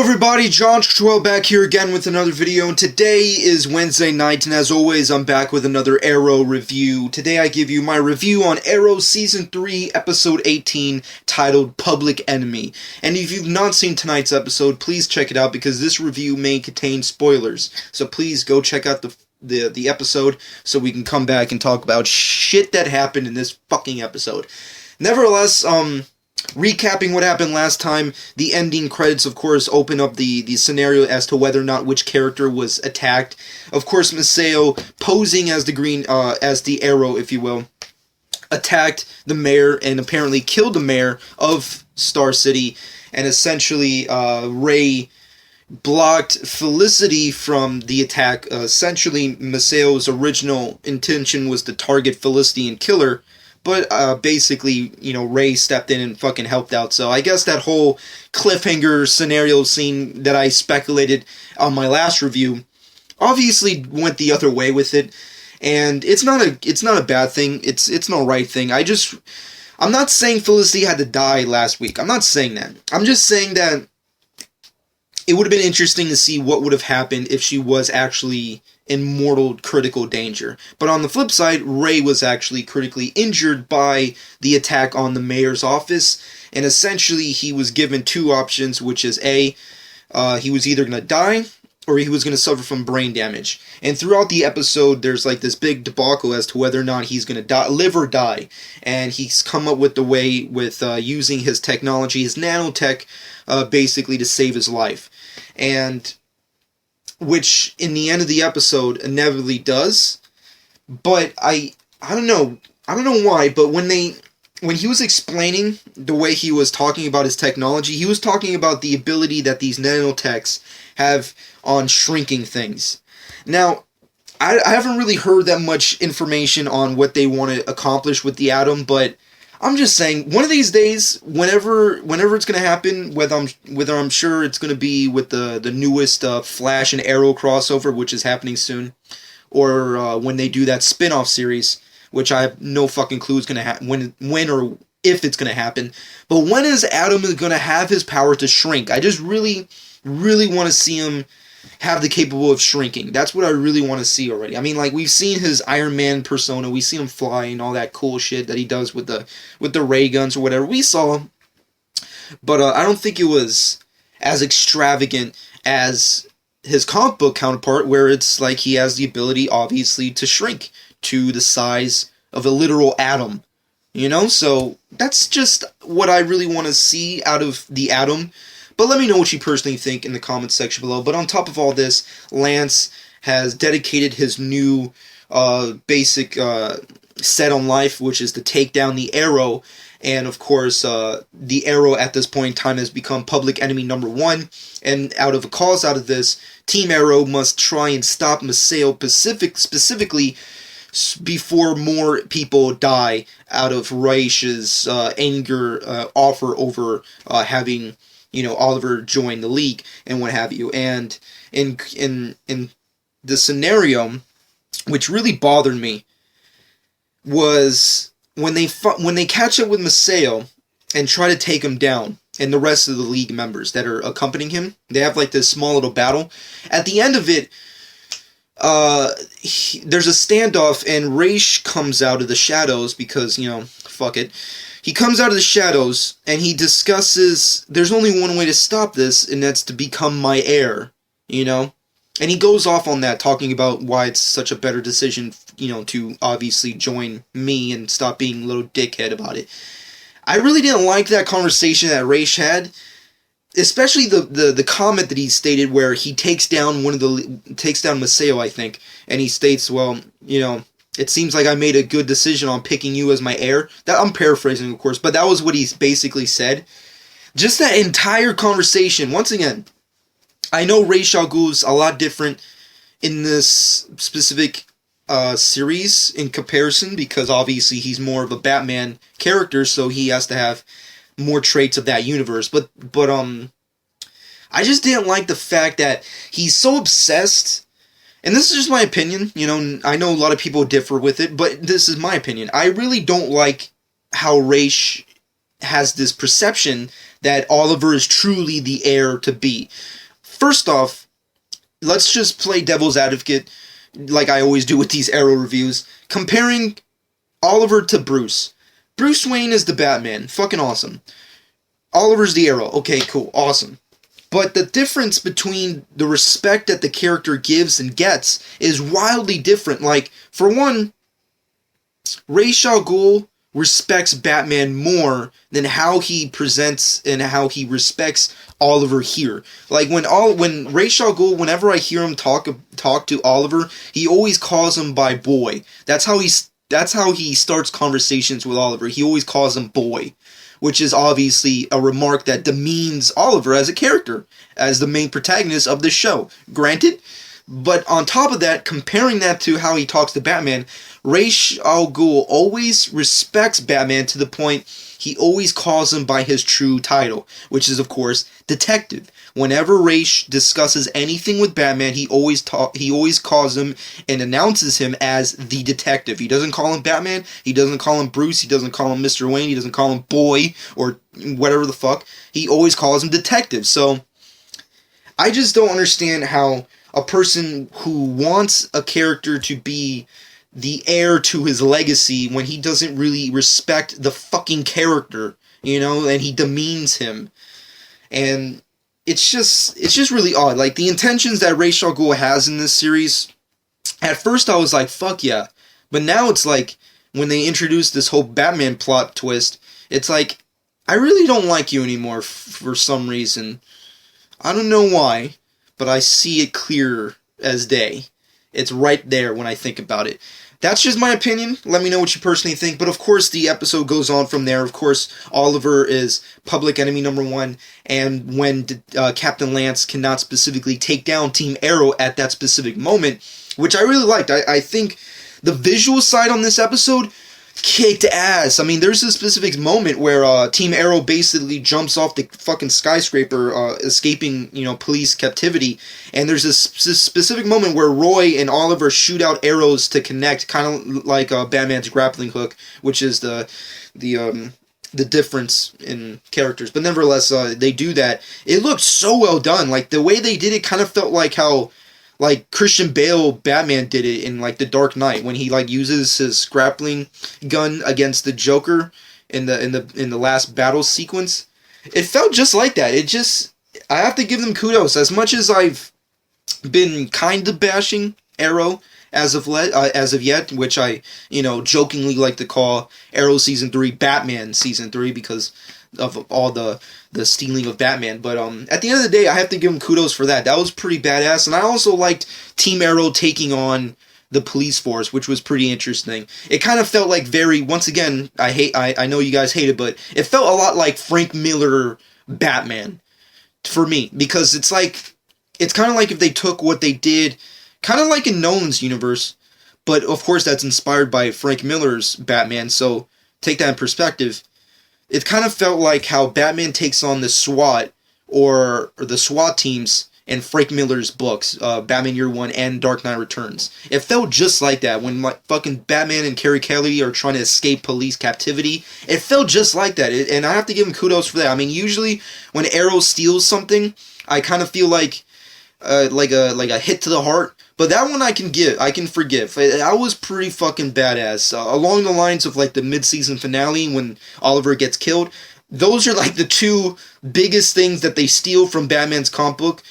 everybody, John 12 back here again with another video, and today is Wednesday night, and as always, I'm back with another Arrow review. Today I give you my review on Arrow Season 3, Episode 18, titled Public Enemy. And if you've not seen tonight's episode, please check it out, because this review may contain spoilers. So please go check out the episode, so we can come back and talk about shit that happened in this fucking episode. Nevertheless, recapping what happened last time, the ending credits, of course, open up the scenario as to whether or not which character was attacked. Of course, Maseo, posing as the Arrow, if you will, attacked the mayor and apparently killed the mayor of Star City, and essentially, Ray blocked Felicity from the attack. Essentially, Maseo's original intention was to target Felicity and kill her, but basically, Ray stepped in and fucking helped out. So I guess that whole cliffhanger scenario scene that I speculated on my last review obviously went the other way with it. And it's not a bad thing. It's an alright thing. I'm not saying Felicity had to die last week. I'm not saying that. I'm just saying that it would have been interesting to see what would have happened if she was actually in mortal critical danger. But on the flip side, Ray was actually critically injured by the attack on the mayor's office, and essentially he was given two options, which is A, he was either going to die, or he was going to suffer from brain damage. And throughout the episode, there's like this big debacle as to whether or not he's going to live or die. And he's come up with the way with using his technology, his nanotech, basically to save his life. And which in the end of the episode inevitably does. But I don't know why, but when he was explaining the way he was talking about his technology, he was talking about the ability that these nanotechs have on shrinking things. Now, I haven't really heard that much information on what they want to accomplish with the atom, but I'm just saying, one of these days, whenever it's going to happen, whether I'm sure it's going to be with the newest Flash and Arrow crossover, which is happening soon, or when they do that spin-off series, which I have no fucking clue is going to happen, when or if it's going to happen. But when is Atom going to have his power to shrink? I just really, really want to see him have the capable of shrinking. That's what I really want to see already. I mean, like, we've seen his Iron Man persona, we see him fly and all that cool shit that he does with the ray guns or whatever. We saw, but I don't think it was as extravagant as his comic book counterpart, where it's like he has the ability, obviously, to shrink to the size of a literal atom. So that's just what I really want to see out of the Atom. But let me know what you personally think in the comments section below. But on top of all this, Lance has dedicated his new basic set on life, which is to take down the Arrow. And of course, the Arrow at this point in time has become public enemy number 1. And out of this, Team Arrow must try and stop Maseo specifically before more people die out of Raish's anger offer over having Oliver join the League and what have you. And in the scenario, which really bothered me, was when they catch up with Maseo and try to take him down, and the rest of the League members that are accompanying him, they have like this small little battle. At the end of it, there's a standoff, and Raish comes out of the shadows because, fuck it. He comes out of the shadows, and he discusses, there's only one way to stop this, and that's to become my heir, And he goes off on that, talking about why it's such a better decision, to obviously join me and stop being a little dickhead about it. I really didn't like that conversation that Raish had, especially the comment that he stated where he takes down Maseo, I think, and he states, well, it seems like I made a good decision on picking you as my heir. That I'm paraphrasing, of course, but that was what he basically said. Just that entire conversation, once again, I know Ra's al Ghul's a lot different in this specific series in comparison, because obviously he's more of a Batman character, so he has to have more traits of that universe. But I just didn't like the fact that he's so obsessed. And this is just my opinion, I know a lot of people differ with it, but this is my opinion. I really don't like how Raish has this perception that Oliver is truly the heir to be. First off, let's just play devil's advocate like I always do with these Arrow reviews, comparing Oliver to Bruce. Bruce Wayne is the Batman. Fucking awesome. Oliver's the Arrow. Okay, cool. Awesome. But the difference between the respect that the character gives and gets is wildly different. Like, for one, Ra's al Ghul respects Batman more than how he presents and how he respects Oliver here. Like, when Ra's al Ghul, whenever I hear him talk to Oliver, he always calls him by boy. That's how he starts conversations with Oliver. He always calls him boy, which is obviously a remark that demeans Oliver as a character, as the main protagonist of the show. Granted, but on top of that, comparing that to how he talks to Batman, Ra's al Ghul always respects Batman to the point he always calls him by his true title, which is, of course, detective. Whenever Ra's discusses anything with Batman, he always calls him and announces him as the detective. He doesn't call him Batman, he doesn't call him Bruce, he doesn't call him Mr. Wayne, he doesn't call him boy, or whatever the fuck. He always calls him detective. So, I just don't understand how a person who wants a character to be the heir to his legacy when he doesn't really respect the fucking character, you know, and he demeans him. And it's just really odd. Like, the intentions that Ra's al Ghul has in this series, at first I was like, fuck yeah. But now it's like, when they introduce this whole Batman plot twist, it's like, I really don't like you anymore for some reason. I don't know why, but I see it clear as day. It's right there when I think about it. That's just my opinion. Let me know what you personally think. But of course, the episode goes on from there. Of course, Oliver is public enemy number 1. And when Captain Lance cannot specifically take down Team Arrow at that specific moment, which I really liked. I think the visual side on this episode kicked ass. I mean, there's a specific moment where Team Arrow basically jumps off the fucking skyscraper, escaping, police captivity. And there's this specific moment where Roy and Oliver shoot out arrows to connect, kind of like Batman's grappling hook, which is the difference in characters. But nevertheless, they do that. It looked so well done. Like, the way they did it kind of felt like how Christian Bale Batman did it in The Dark Knight, when he uses his grappling gun against the Joker in the last battle sequence. It felt just like that. I have to give them kudos. As much as I've been kind of bashing Arrow as of yet, which I jokingly like to call Arrow Season 3 Batman Season 3 because of all the stealing of Batman. But at the end of the day, I have to give him kudos for that. That was pretty badass. And I also liked Team Arrow taking on the police force, which was pretty interesting. It kind of felt like once again, I know you guys hate it, but it felt a lot like Frank Miller Batman for me, because it's kind of like if they took what they did, kind of like in Nolan's universe, but of course that's inspired by Frank Miller's Batman, so take that in perspective. It kind of felt like how Batman takes on the SWAT, or the SWAT teams in Frank Miller's books, Batman Year One and Dark Knight Returns. It felt just like that when fucking Batman and Carrie Kelly are trying to escape police captivity. It felt just like that, and I have to give him kudos for that. I mean, usually when Arrow steals something, I kind of feel like a hit to the heart. But that one I can forgive. That was pretty fucking badass. Along the lines of the mid-season finale when Oliver gets killed, those are the two biggest things that they steal from Batman's comic book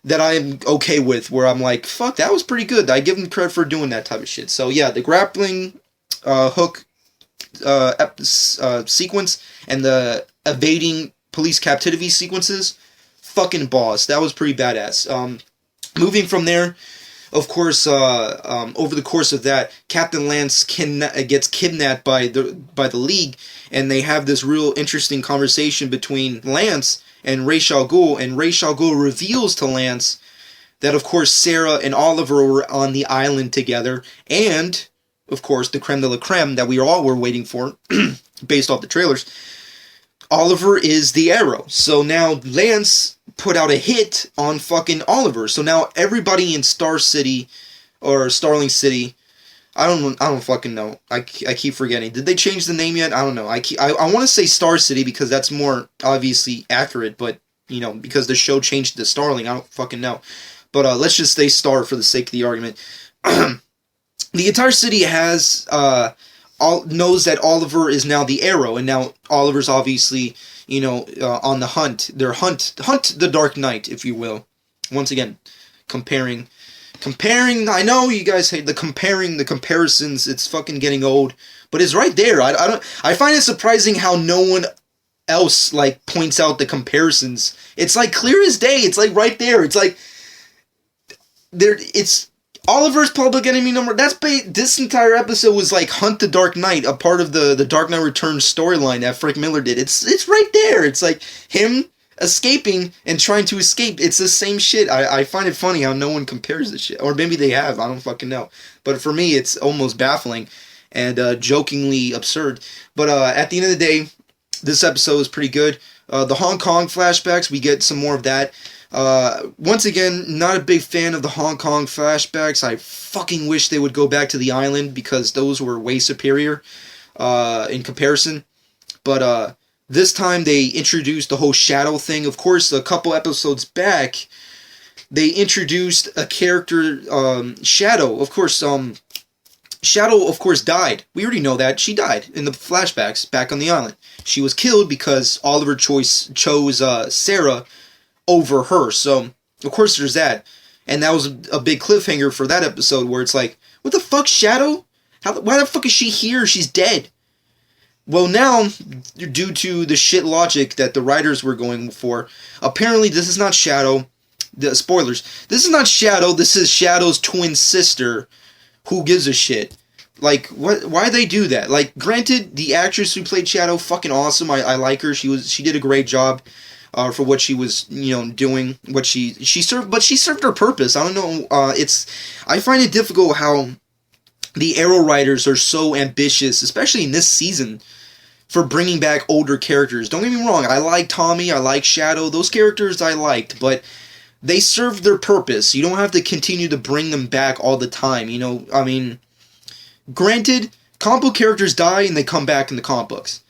that I'm okay with, where I'm like, fuck, that was pretty good. I give them credit for doing that type of shit. So yeah, the grappling hook sequence and the evading police captivity sequences, fucking boss. That was pretty badass. Moving from there, of course, over the course of that, Captain Lance gets kidnapped by the League, and they have this real interesting conversation between Lance and Ra's al Ghul, and Ra's al Ghul reveals to Lance that, of course, Sarah and Oliver were on the island together, and, of course, the creme de la creme that we all were waiting for, based off the trailers, Oliver is the Arrow. So now Lance put out a hit on fucking Oliver. So now everybody in Star City, or Starling City, I don't fucking know. I keep forgetting. Did they change the name yet? I don't know. I want to say Star City because that's more obviously accurate, but you know, because the show changed to Starling, I don't fucking know. But let's just say Star for the sake of the argument. The entire city has knows that Oliver is now the Arrow, and now Oliver's obviously, you know, on the hunt. They're hunt the Dark Knight, if you will. Once again, comparing. I know you guys hate the comparisons. It's fucking getting old, but it's right there. I find it surprising how no one else like points out the comparisons. It's like clear as day. It's like right there. It's like there. It's Oliver's Public Enemy number. This entire episode was like Hunt the Dark Knight, a part of the Dark Knight Returns storyline that Frank Miller did. It's right there. It's like him escaping and trying to escape. It's the same shit. I find it funny how no one compares this shit. Or maybe they have. I don't fucking know. But for me, it's almost baffling and jokingly absurd. But at the end of the day, this episode is pretty good. The Hong Kong flashbacks, we get some more of that. Once again, not a big fan of the Hong Kong flashbacks. I fucking wish they would go back to the island because those were way superior in comparison. But this time they introduced the whole Shadow thing. Of course, a couple episodes back, they introduced a character, Shadow. Of course, Shadow, of course, died. We already know that. She died in the flashbacks back on the island. She was killed because Oliver chose Sarah over her. So, of course, there's that. And that was a big cliffhanger for that episode where it's like, what the fuck, Shadow? Why the fuck is she here? She's dead. Well, now, due to the shit logic that the writers were going for, apparently this is not Shadow. The spoilers. This is not Shadow. This is Shadow's twin sister. Who gives a shit? Like, what? Why they do that? Like, granted, the actress who played Shadow, fucking awesome. I like her. She did a great job for what she was, you know, doing. What she served, but she served her purpose. I don't know. I find it difficult how the Arrow writers are so ambitious, especially in this season, for bringing back older characters. Don't get me wrong, I like Tommy, I like Shadow, those characters I liked, but they served their purpose. You don't have to continue to bring them back all the time, you know, I mean, granted, comic book characters die and they come back in the comic books.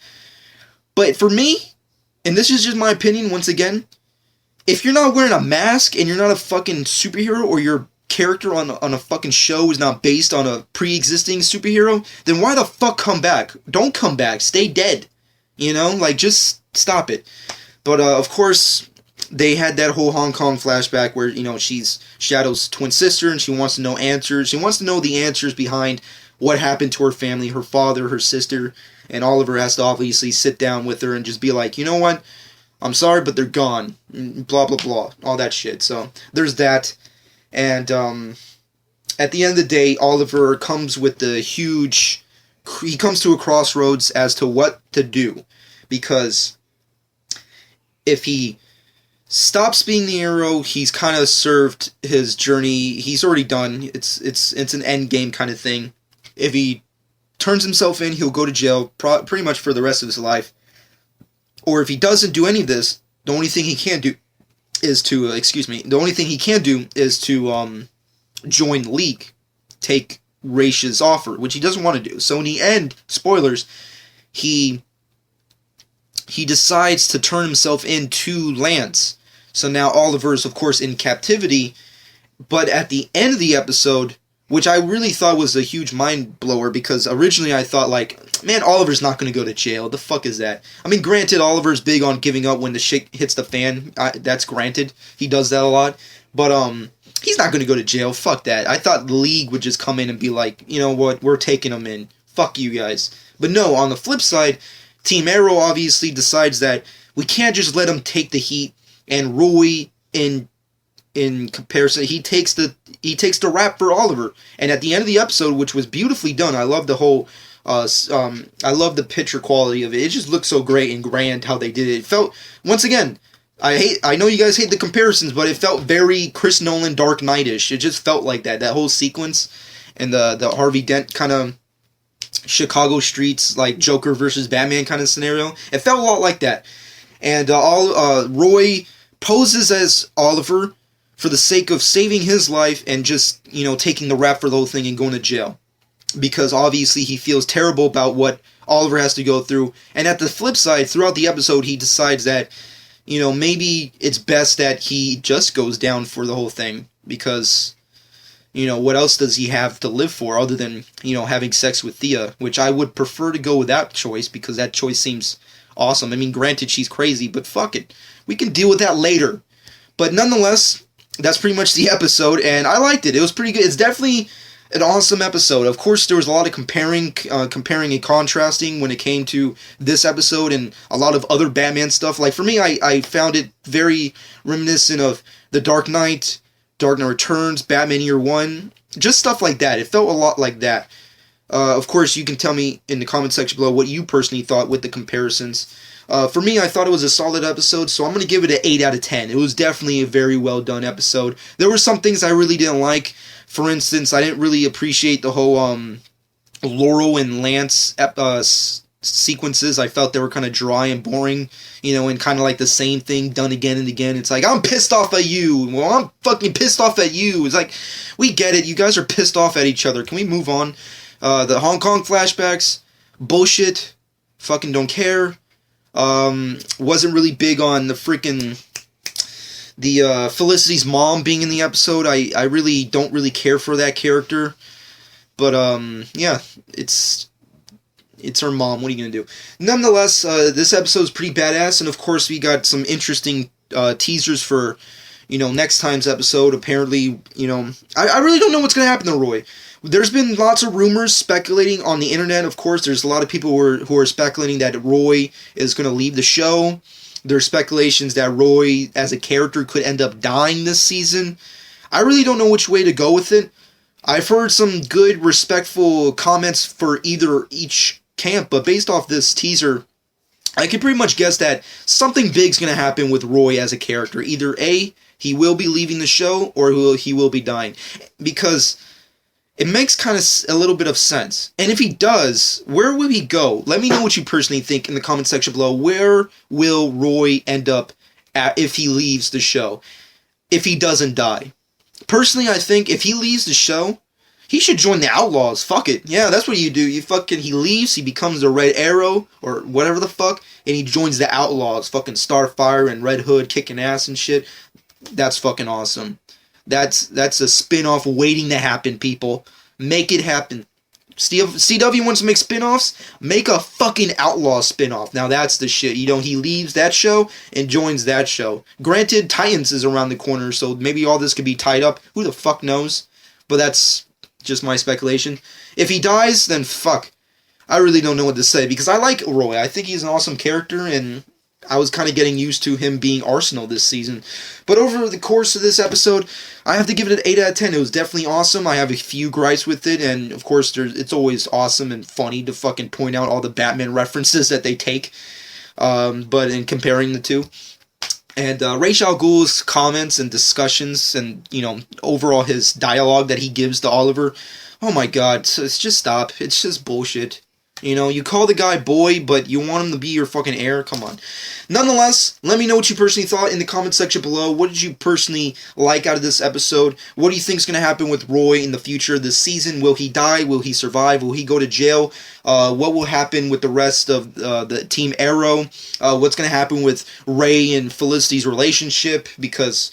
But for me, and this is just my opinion once again, if you're not wearing a mask and you're not a fucking superhero or your character on a fucking show is not based on a pre-existing superhero, then why the fuck come back? Don't come back. Stay dead. You know? Like, just stop it. But, of course, they had that whole Hong Kong flashback where, you know, she's Shadow's twin sister and she wants to know answers. She wants to know the answers behind what happened to her family, her father, her sister, and Oliver has to obviously sit down with her and just be like, you know what? I'm sorry, but they're gone. Blah, blah, blah. All that shit. So, there's that. And at the end of the day, Oliver comes with he comes to a crossroads as to what to do. Because if he stops being the Arrow, he's kind of served his journey. He's already done. It's an end game kind of thing. If he turns himself in, he'll go to jail pretty much for the rest of his life. Or if he doesn't do any of this, the only thing he can do is to, join the League, take Raish's offer, which he doesn't want to do. So in the end, spoilers, he decides to turn himself into Lance. So now Oliver is, of course, in captivity, but at the end of the episode, which I really thought was a huge mind blower, because originally I thought, like, man, Oliver's not going to go to jail. The fuck is that? I mean, granted, Oliver's big on giving up when the shit hits the fan. That's granted. He does that a lot. But, he's not going to go to jail. Fuck that. I thought the League would just come in and be like, you know what, we're taking him in. Fuck you guys. But no, on the flip side, Team Arrow obviously decides that we can't just let him take the heat, and Roy, in comparison, he takes the rap for Oliver. And at the end of the episode, which was beautifully done, I love the whole, I love the picture quality of it. It just looked so great and grand how they did it. It felt, once again, I know you guys hate the comparisons, but it felt very Chris Nolan Dark Knight-ish. It just felt like that whole sequence, and the Harvey Dent kind of Chicago streets, like Joker versus Batman kind of scenario. It felt a lot like that. And Roy poses as Oliver for the sake of saving his life and just, you know, taking the rap for the whole thing and going to jail. because obviously he feels terrible about what Oliver has to go through. And at the flip side, throughout the episode, he decides that, maybe it's best that he just goes down for the whole thing, because, what else does he have to live for other than, having sex with Thea, which I would prefer to go with that choice, because that choice seems awesome. I mean, granted, she's crazy, but fuck it. We can deal with that later. But nonetheless, that's pretty much the episode, and I liked it. It was pretty good. It's definitely an awesome episode. Of course, there was a lot of comparing and contrasting when it came to this episode and a lot of other Batman stuff. Like, for me, I found it very reminiscent of The Dark Knight Returns, Batman Year One, just stuff like that. It felt a lot like that. Of course, you can tell me in the comment section below what you personally thought with the comparisons. For me, I thought it was a solid episode, so I'm going to give it an 8 out of 10. It was definitely a very well done episode. There were some things I really didn't like. For instance, I didn't really appreciate the whole Laurel and Lance sequences. I felt they were kind of dry and boring, and kind of like the same thing done again and again. It's like, I'm pissed off at you. Well, I'm fucking pissed off at you. It's like, we get it. You guys are pissed off at each other. Can we move on? The Hong Kong flashbacks, bullshit. Fucking don't care. Wasn't really big on the freaking Felicity's mom being in the episode. I really don't really care for that character. But yeah, it's her mom. What are you gonna do? Nonetheless, this episode's pretty badass, and of course we got some interesting teasers for next time's episode. Apparently, I really don't know what's gonna happen to Roy. There's been lots of rumors speculating on the internet. Of course, there's a lot of people who are speculating that Roy is going to leave the show. There's speculations that Roy, as a character, could end up dying this season. I really don't know which way to go with it. I've heard some good, respectful comments for each camp, but based off this teaser, I can pretty much guess that something big's going to happen with Roy as a character. Either A, he will be leaving the show, or he will be dying. Because it makes kind of a little bit of sense. And if he does, where will he go? Let me know what you personally think in the comment section below. Where will Roy end up at if he leaves the show? If he doesn't die. Personally, I think if he leaves the show, he should join the Outlaws. Fuck it. Yeah, that's what you do. He leaves, he becomes the Red Arrow, or whatever the fuck, and he joins the Outlaws. Fucking Starfire and Red Hood kicking ass and shit. That's fucking awesome. That's a spin-off waiting to happen, people. Make it happen. CW wants to make spin-offs? Make a fucking Outlaw spin-off. Now that's the shit. He leaves that show and joins that show. Granted, Titans is around the corner, so maybe all this could be tied up. Who the fuck knows? But that's just my speculation. If he dies, then fuck. I really don't know what to say, because I like Roy. I think he's an awesome character, and I was kind of getting used to him being Arsenal this season. But over the course of this episode, I have to give it an 8 out of 10. It was definitely awesome. I have a few gripes with it, and of course, it's always awesome and funny to fucking point out all the Batman references that they take, but in comparing the two. And Ra's al Ghul's comments and discussions and, overall his dialogue that he gives to Oliver, oh my god, it's just stop. It's just bullshit. You call the guy boy, but you want him to be your fucking heir? Come on. Nonetheless, let me know what you personally thought in the comment section below. What did you personally like out of this episode? What do you think is going to happen with Roy in the future this season? Will he die? Will he survive? Will he go to jail? What will happen with the rest of the Team Arrow? What's going to happen with Ray and Felicity's relationship? Because,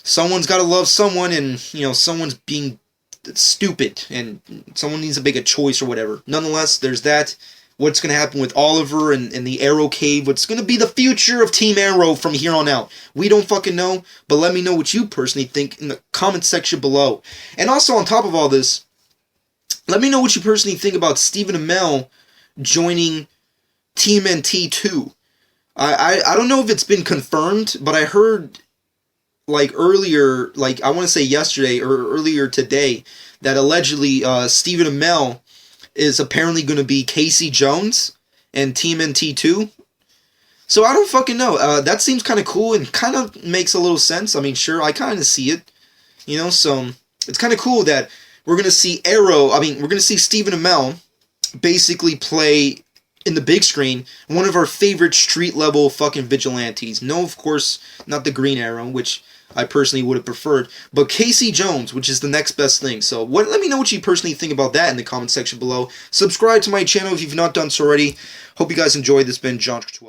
someone's got to love someone, and, someone's being stupid, and someone needs to make a choice or whatever. Nonetheless, there's that. What's going to happen with Oliver and the Arrow Cave? What's going to be the future of Team Arrow from here on out? We don't fucking know, but let me know what you personally think in the comment section below. And also, on top of all this, let me know what you personally think about Stephen Amell joining Team NT 2. I don't know if it's been confirmed, but I heard earlier, I want to say yesterday or earlier today, that allegedly Stephen Amell is apparently going to be Casey Jones and Team NT2. So I don't fucking know. That seems kind of cool and kind of makes a little sense. I mean, sure, I kind of see it. So it's kind of cool that we're going to see we're going to see Stephen Amell basically play in the big screen one of our favorite street level fucking vigilantes. No, of course, not the Green Arrow, which I personally would have preferred. But Casey Jones, which is the next best thing. So let me know what you personally think about that in the comment section below. Subscribe to my channel if you've not done so already. Hope you guys enjoyed. This has been John 12.